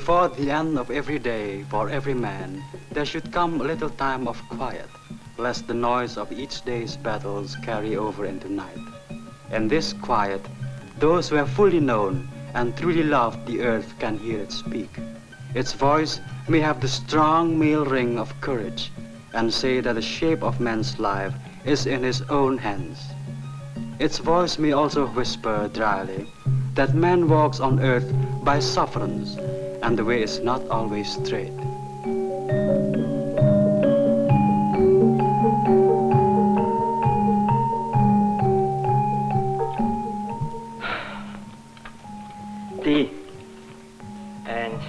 Before the end of every day, for every man, there should come a little time of quiet, lest the noise of each day's battles carry over into night. In this quiet, those who have fully known and truly loved the earth can hear it speak. Its voice may have the strong male ring of courage and say that the shape of man's life is in his own hands. Its voice may also whisper dryly that man walks on earth by sufferance and the way is not always straight. Tea. And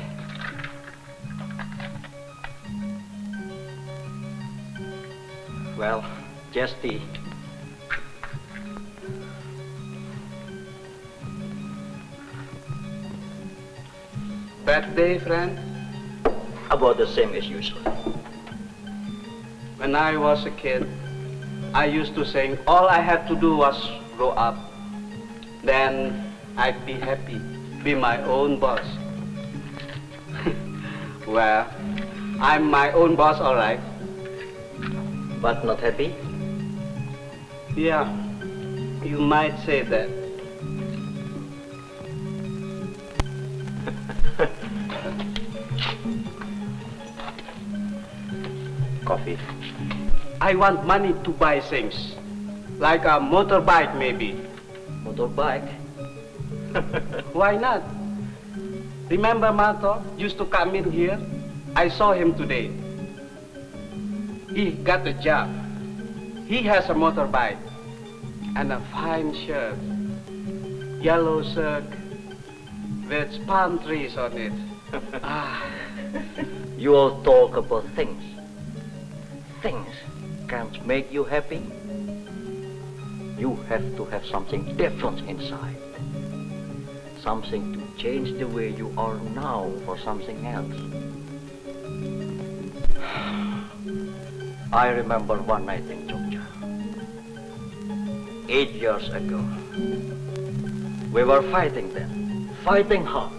well, just tea. Bad day, friend? About the same as usual. When I was a kid, I used to think all I had to do was grow up. Then I'd be happy, be my own boss. Well, I'm my own boss, all right. But not happy? Yeah, you might say that. Coffee. I want money to buy things, like a motorbike maybe. Motorbike? Why not? Remember Marto used to come in here? I saw him today. He got a job. He has a motorbike and a fine shirt, yellow shirt with palm trees on it. You all talk about things. Things can't make you happy. You have to have something different inside. Something to change the way you are now for something else. I remember one night in Jogja. 8 years ago. We were fighting then, fighting hard.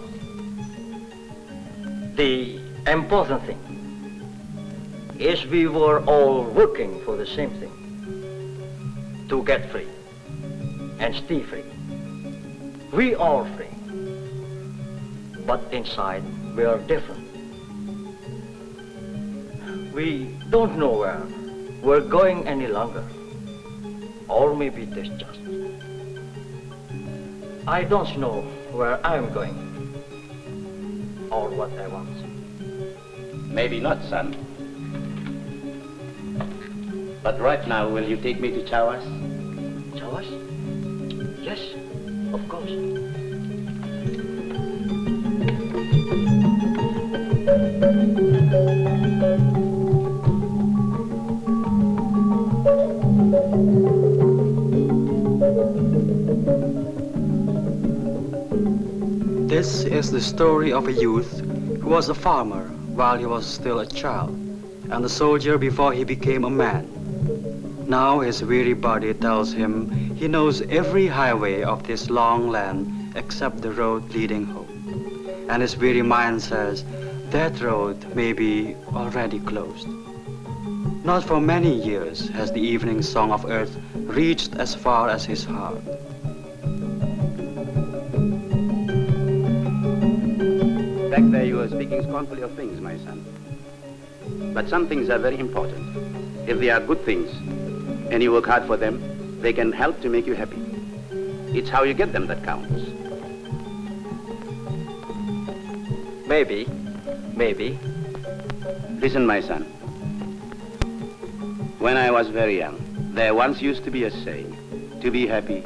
The important thing is we were all working for the same thing. To get free and stay free. We are free. But inside we are different. We don't know where we're going any longer. Or maybe this just. I don't know where I'm going. Or what I want. Maybe not, son. But right now, will you take me to Chawas? Chawas? Yes, of course. This is the story of a youth who was a farmer while he was still a child, and a soldier before he became a man. Now his weary body tells him he knows every highway of this long land except the road leading home. And his weary mind says that road may be already closed. Not for many years has the evening song of earth reached as far as his heart. Back there you were speaking scornfully of things, my son. But some things are very important. If they are good things, and you work hard for them, they can help to make you happy. It's how you get them that counts. Maybe. Listen, my son. When I was very young, there once used to be a saying, to be happy,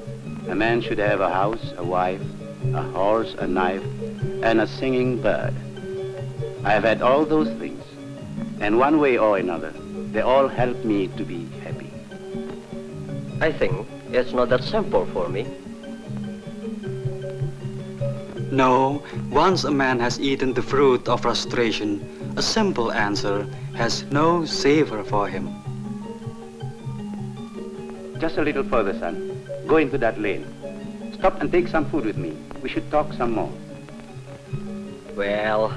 a man should have a house, a wife, a horse, a knife, and a singing bird. I have had all those things, and one way or another, they all help me to be happy. I think it's not that simple for me. No, once a man has eaten the fruit of frustration, a simple answer has no savor for him. Just a little further, son. Go into that lane. Stop and take some food with me. We should talk some more. Well,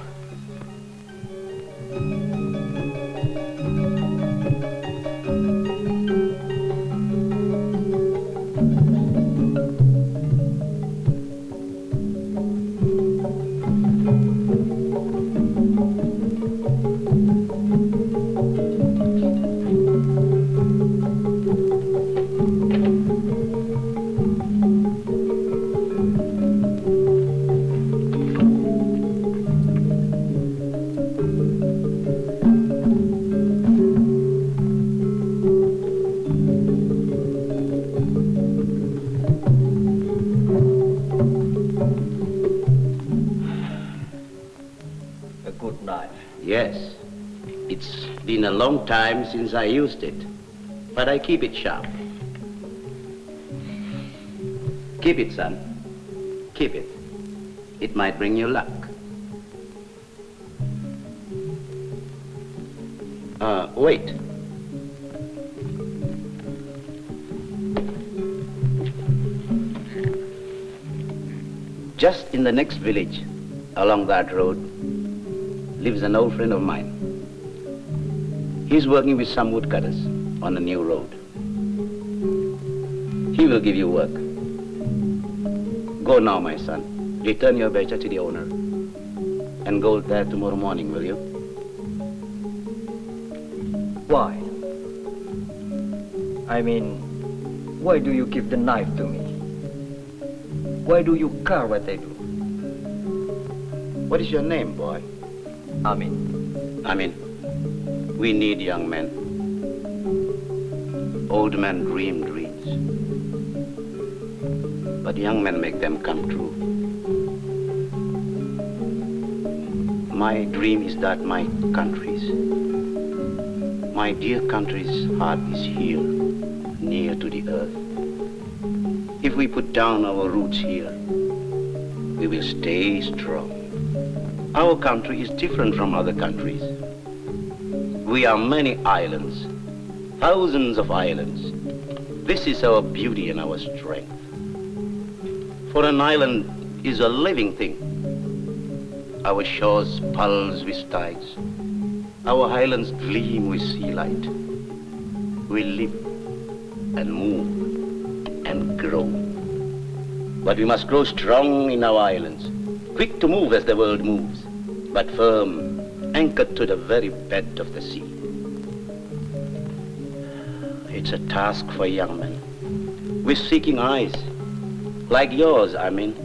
knife. Yes. It's been a long time since I used it, but I keep it sharp. Keep it, son. Keep it. It might bring you luck. Wait. Just in the next village, along that road, lives an old friend of mine. He's working with some woodcutters on a new road. He will give you work. Go now, my son. Return your becha to the owner. And go there tomorrow morning, will you? Why? I mean, why do you give the knife to me? Why do you care what I do? What is your name, boy? Amin. Amin. We need young men. Old men dream dreams. But young men make them come true. My dream is that my country's, my dear country's heart is here, near to the earth. If we put down our roots here, we will stay strong. Our country is different from other countries. We are many islands, thousands of islands. This is our beauty and our strength. For an island is a living thing. Our shores pulse with tides. Our highlands gleam with sea light. We live and move and grow. But we must grow strong in our islands, quick to move as the world moves, but firm, anchored to the very bed of the sea. It's a task for young men, with seeking eyes, like yours, I mean.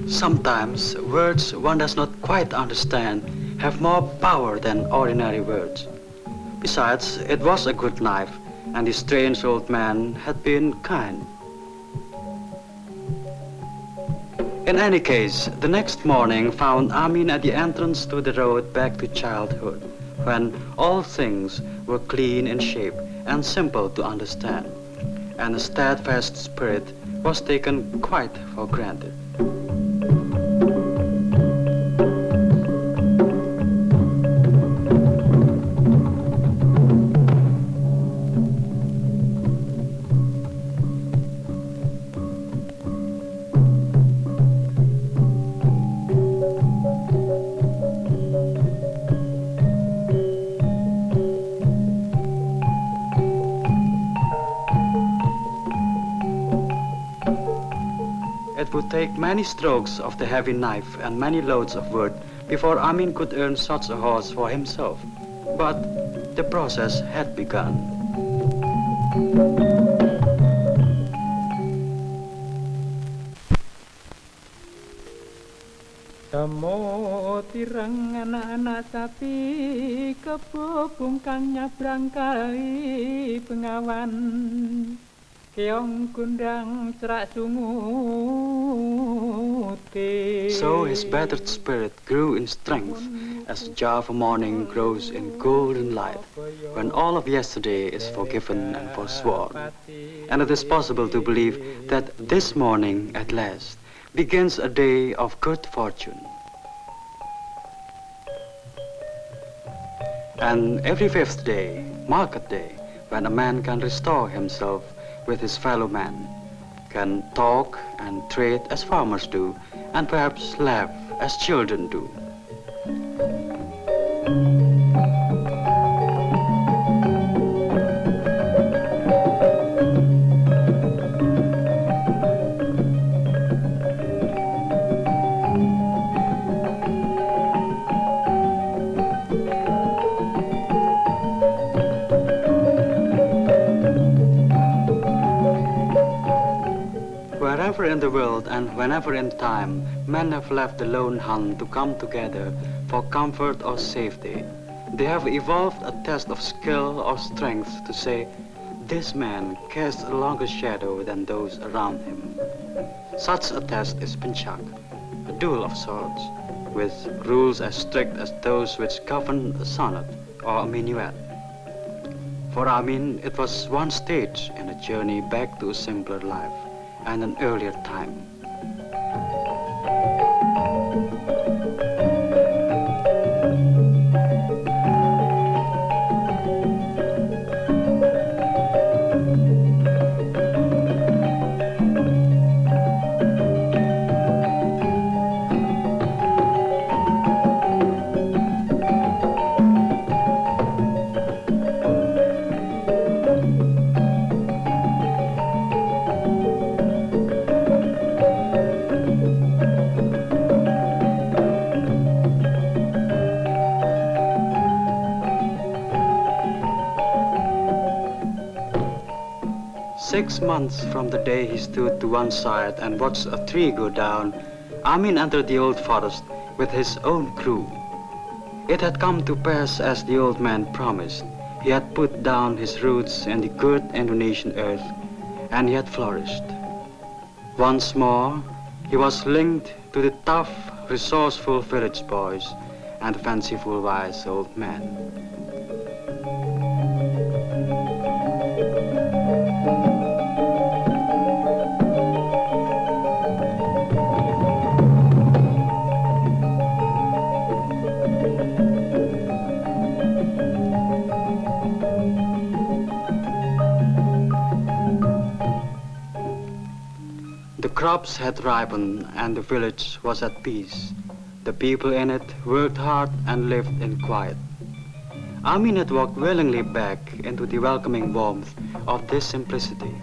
Sometimes words one does not quite understand have more power than ordinary words. Besides, it was a good knife, and the strange old man had been kind. In any case, the next morning found Amin at the entrance to the road back to childhood, when all things were clean in shape and simple to understand, and a steadfast spirit was taken quite for granted. It would take many strokes of the heavy knife and many loads of wood before Amin could earn such a horse for himself. But the process had begun. Temu tireng anak-anak sapi kebubung kang nyabrang kali Bengawan. Keong kundang cerak sunguti. So his battered spirit grew in strength as the Java morning grows in golden light, when all of yesterday is forgiven and forsworn. And it is possible to believe that this morning, at last, begins a day of good fortune. And every fifth day, market day, when a man can restore himself with his fellow man, can talk and trade as farmers do, and perhaps laugh as children do. Wherever in the world and whenever in time, men have left the lone hunt to come together for comfort or safety. They have evolved a test of skill or strength to say, this man casts a longer shadow than those around him. Such a test is Pinchak, a schedule of sorts, with rules as strict as those which govern a sonnet or a minuet. For Amin, it was one stage in a journey back to a simpler life and an earlier time. "6 months from the day he stood to one side and watched a tree go down, Amin entered the old forest with his own crew. It had come to pass as the old man promised. He had put down his roots in the good Indonesian earth, and he had flourished. Once more, he was linked to the tough, resourceful village boys and the fanciful, wise old man. The crops had ripened and the village was at peace. The people in it worked hard and lived in quiet. Amin had walked willingly back into the welcoming warmth of this simplicity.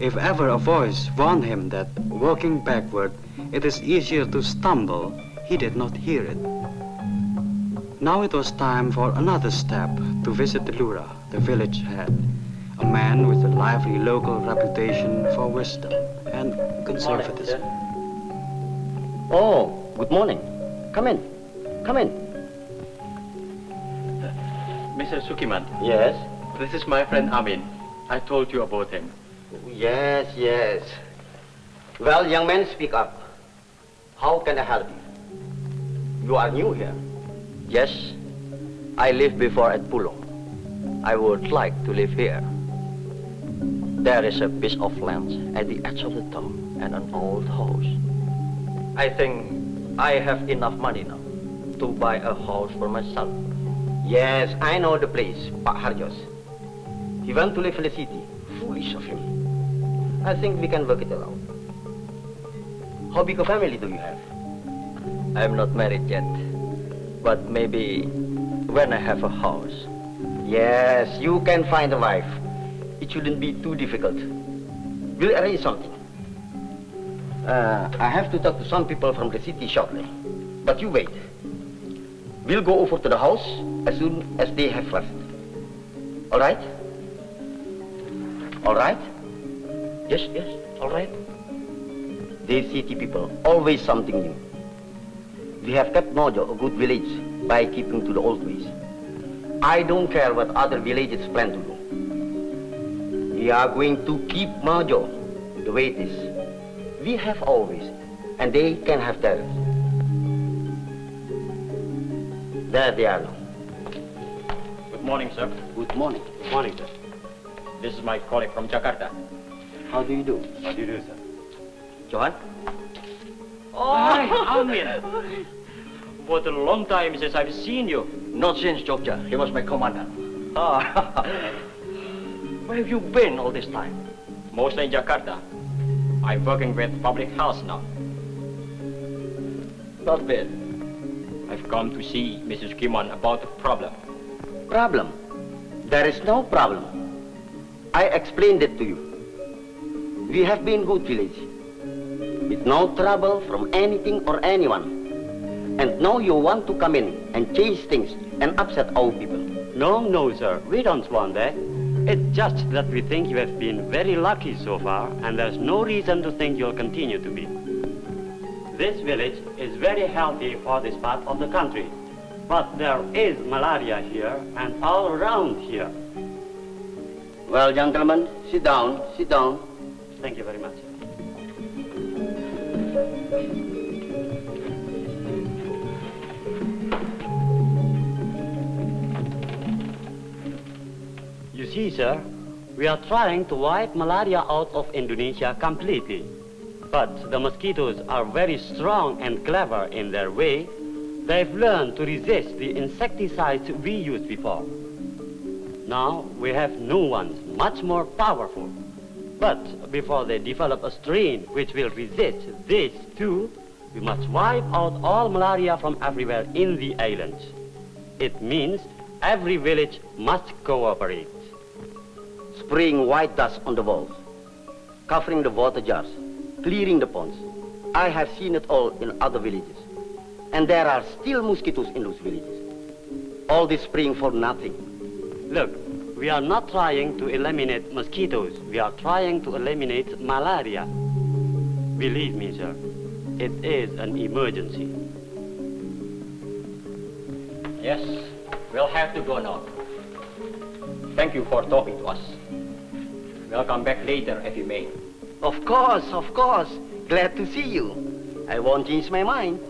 If ever a voice warned him that walking backward it is easier to stumble, he did not hear it. Now it was time for another step to visit Cultura, the village head, a man with a lively local reputation for wisdom and conservatism. Oh, good morning. Come in. Come in. Mr. Sukiman, Yes? this is my friend Amin. I told you about him. Yes, yes. Well, young man, speak up. How can I help you? You are new here. Yes, I lived before at Pulau. I would like to live here. There is a piece of land at the edge of the town and an old house. I think I have enough money now to buy a house for myself. Yes, I know the place, Pak Harjos. He went to live in the city. Foolish of him. I think we can work it out. How big a family do you have? I'm not married yet, but maybe when I have a house. Yes, you can find a wife. It shouldn't be too difficult. We'll arrange something. I have to talk to some people from the city shortly. But you wait. We'll go over to the house as soon as they have left. All right? All right? Yes, yes, all right. These city people, always something new. We have kept Mojo a good village by keeping to the old ways. I don't care what other villages plan to do. We are going to keep Mojo the way it is. We have always, and they can have theirs. There they are now. Good morning, sir. Good morning. Good morning, sir. This is my colleague from Jakarta. How do you do? How do you do, sir? Johan? Hi, Amin. What a long time since I've seen you. Not since Jogja. He was my commander. Where have you been all this time? Mostly in Jakarta. I'm working with public health now. Not bad. I've come to see Mrs. Kiman about the problem. Problem? There is no problem. I explained it to you. We have been good village. With no trouble from anything or anyone. And now you want to come in and change things and upset our people. No, sir. We don't want that. It's just that we think you have been very lucky so far, and there's no reason to think you'll continue to be. This village is very healthy for this part of the country. But there is malaria here and all around here. Well, gentlemen, sit down, sit down. Thank you very much. see, sir, we are trying to wipe malaria out of Indonesia completely. But the mosquitoes are very strong and clever in their way. They've learned to resist the insecticides we used before. Now we have new ones, much more powerful. But before they develop a strain which will resist this too, we must wipe out all malaria from everywhere in the islands. It means every village must cooperate. Spraying white dust on the walls, covering the water jars, clearing the ponds. I have seen it all in other villages. And there are still mosquitoes in those villages. All this spraying for nothing. Look, we are not trying to eliminate mosquitoes. We are trying to eliminate malaria. Believe me, sir, it is an emergency. Yes, we'll have to go now. Thank you for talking to us. We'll come back later if you may. Of course. Glad to see you. I won't change my mind.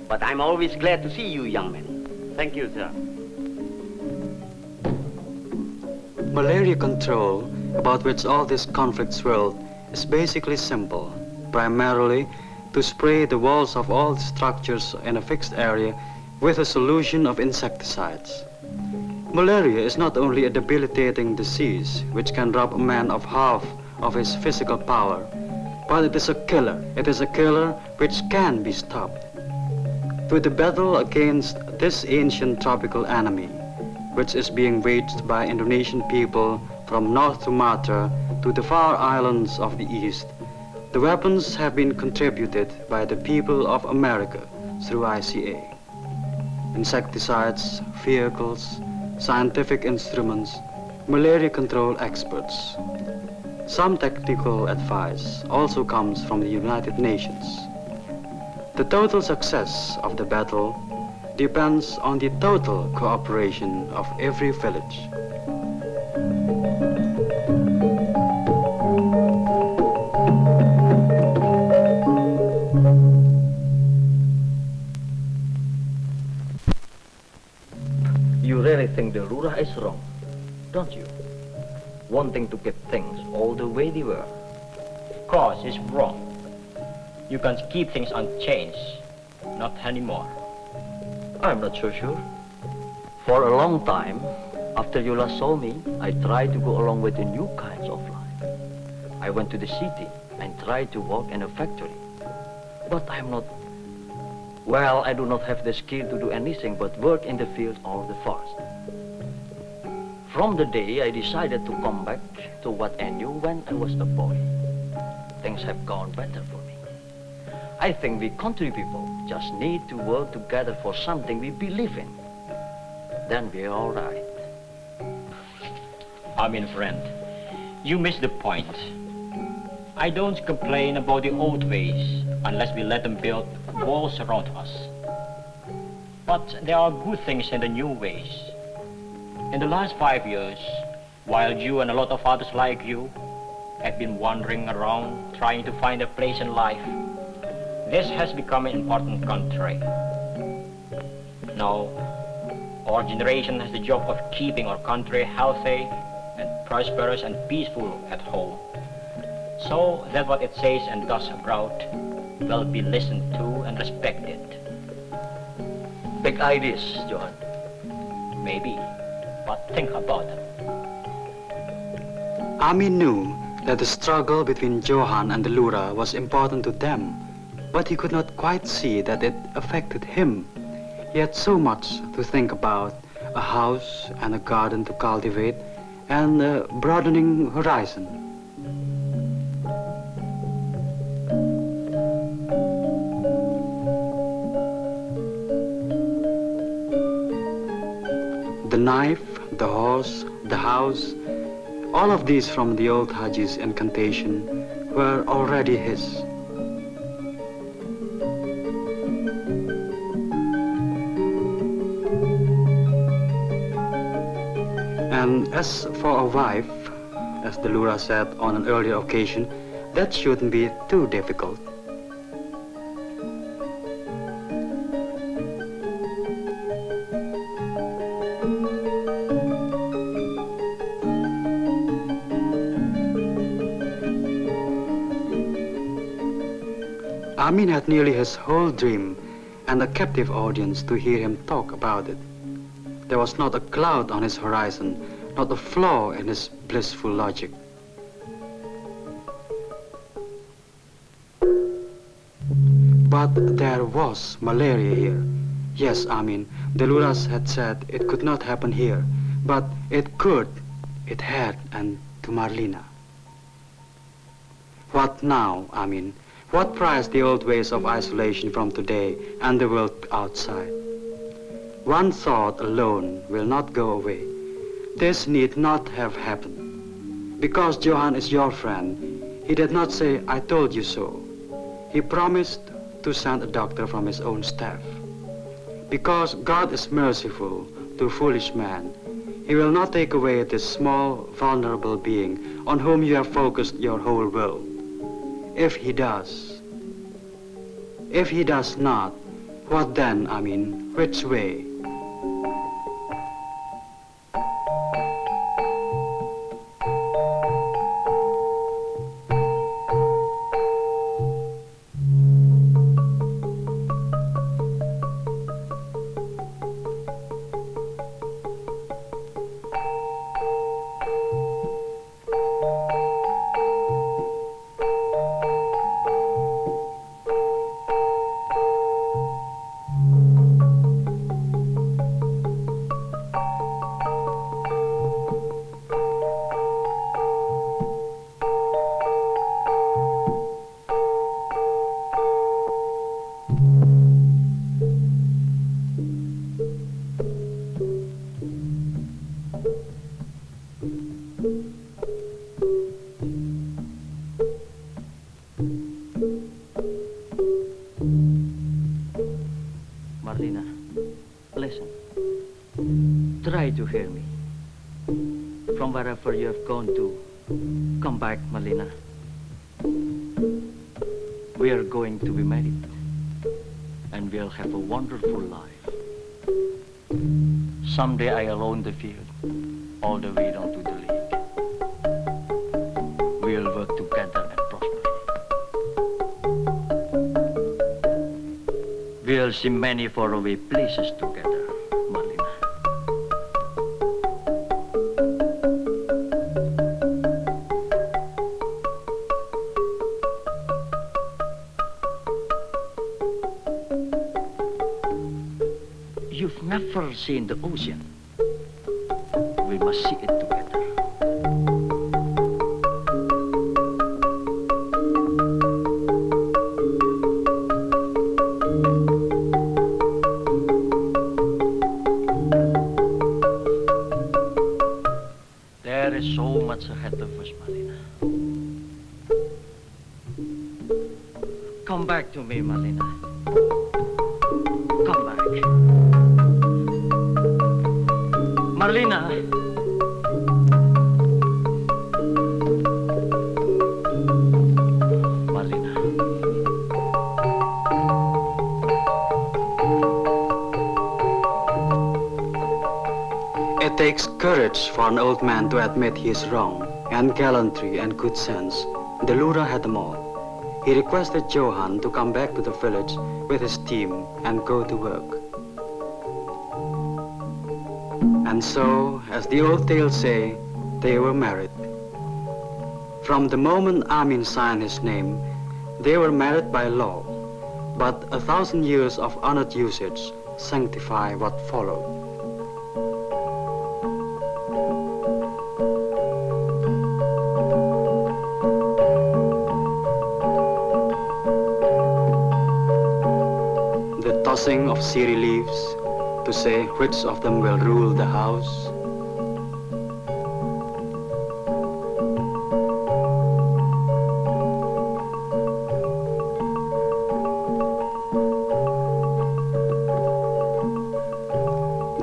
But I'm always glad to see you, young man. Thank you, sir. Malaria control, about which all this conflict swirled, is basically simple. Primarily, to spray the walls of all structures in a fixed area with a solution of insecticides. Malaria is not only a debilitating disease which can rob a man of half of his physical power, but it is a killer. It is a killer which can be stopped. To the battle against this ancient tropical enemy, which is being waged by Indonesian people from North Sumatra to the far islands of the East, the weapons have been contributed by the people of America through ICA. Insecticides, vehicles, scientific instruments, malaria control experts. Some technical advice also comes from the United Nations. The total success of the battle depends on the total cooperation of every village. You really think the Lura is wrong, don't you? Wanting to keep things all the way they were. Of course, it's wrong. You can't keep things unchanged. Not anymore. I'm not so sure. For a long time, after you last saw me, I tried to go along with the new kinds of life. I went to the city and tried to work in a factory. But I'm not... Well, I do not have the skill to do anything but work in the field or the forest. From the day I decided to come back to what I knew when I was a boy, things have gone better for me. I think we country people just need to work together for something we believe in. Then we're all right. I mean, friend, you missed the point. I don't complain about the old ways unless we let them build walls around us. But there are good things in the new ways. In the last 5 years, while you and a lot of others like you have been wandering around trying to find a place in life, this has become an important country. Now, our generation has the job of keeping our country healthy and prosperous and peaceful at home, so that what it says and does abroad will be listened to and respected. Big ideas, Johan. Maybe, but think about it. Ami knew that the struggle between Johan and the Lura was important to them, but he could not quite see that it affected him. He had so much to think about, a house and a garden to cultivate, and a broadening horizon. The knife, the horse, the house, all of these from the old Haji's incantation were already his. And as for a wife, as the Lura said on an earlier occasion, that shouldn't be too difficult. Amin had nearly his whole dream and a captive audience to hear him talk about it. There was not a cloud on his horizon, not a flaw in his blissful logic. But there was malaria here. Yes, Amin, the Luras had said it could not happen here, but it could, it had, and to Marlina. What now, Amin? What price the old ways of isolation from today and the world outside? One thought alone will not go away. This need not have happened. Because Johan is your friend, he did not say, "I told you so." He promised to send a doctor from his own staff. Because God is merciful to foolish man, he will not take away this small, vulnerable being on whom you have focused your whole world. If he does not, what then, Amin? Which way? Marlina, listen. Try to hear me. From wherever you have gone to, come back, Marlina. We are going to be married, and we'll have a wonderful life. Someday I'll own the field, all the way down to the lake. We'll work together and prosper. We'll see many faraway places together, Marlina. You've never seen the ocean. We must see it together. There is so much ahead of us, Marlina. Come back to me, Marlina. Come back. Marlina. Marlina. It takes courage for an old man to admit he is wrong, and gallantry and good sense. The Lura had them all. He requested Johan to come back to the village with his team and go to work. And so, as the old tales say, they were married. From the moment Amin signed his name, they were married by law, but 1,000 years of honored usage sanctify what followed. The tossing of siri leaves to say which of them will rule the house.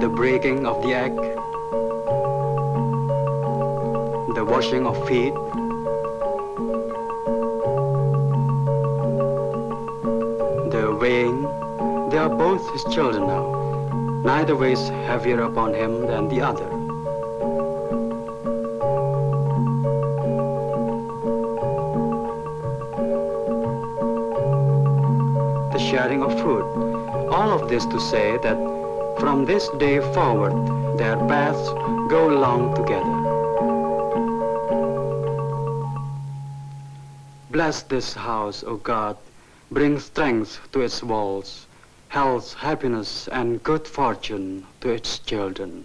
The breaking of the egg. The washing of feet. The weighing. They are both his children now. Neither weighs heavier upon him than the other. the sharing of food. All of this to say that from this day forward, their paths go along together. Bless this house, O God, bring strength to its walls, health, happiness, and good fortune to its children.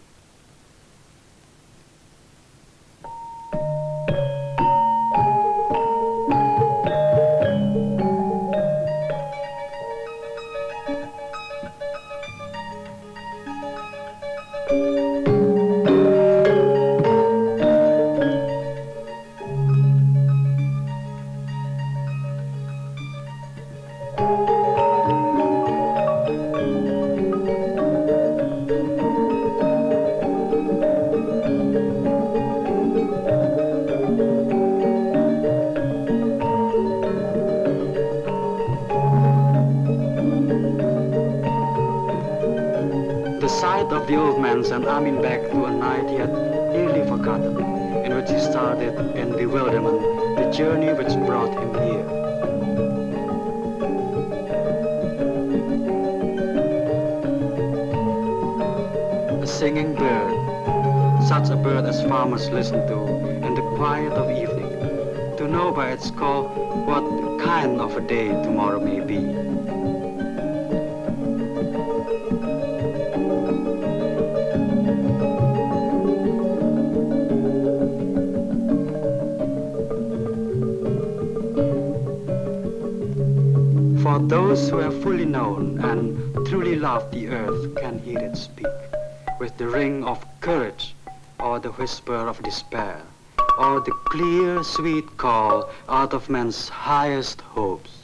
Of the old man sent Amin back to a night he had nearly forgotten, in which he started in bewilderment the journey which brought him here. A singing bird, such a bird as farmers listen to in the quiet of evening, to know by its call what kind of a day tomorrow may be. For those who have fully known and truly loved the earth can hear it speak, with the ring of courage, or the whisper of despair, or the clear, sweet call out of man's highest hopes.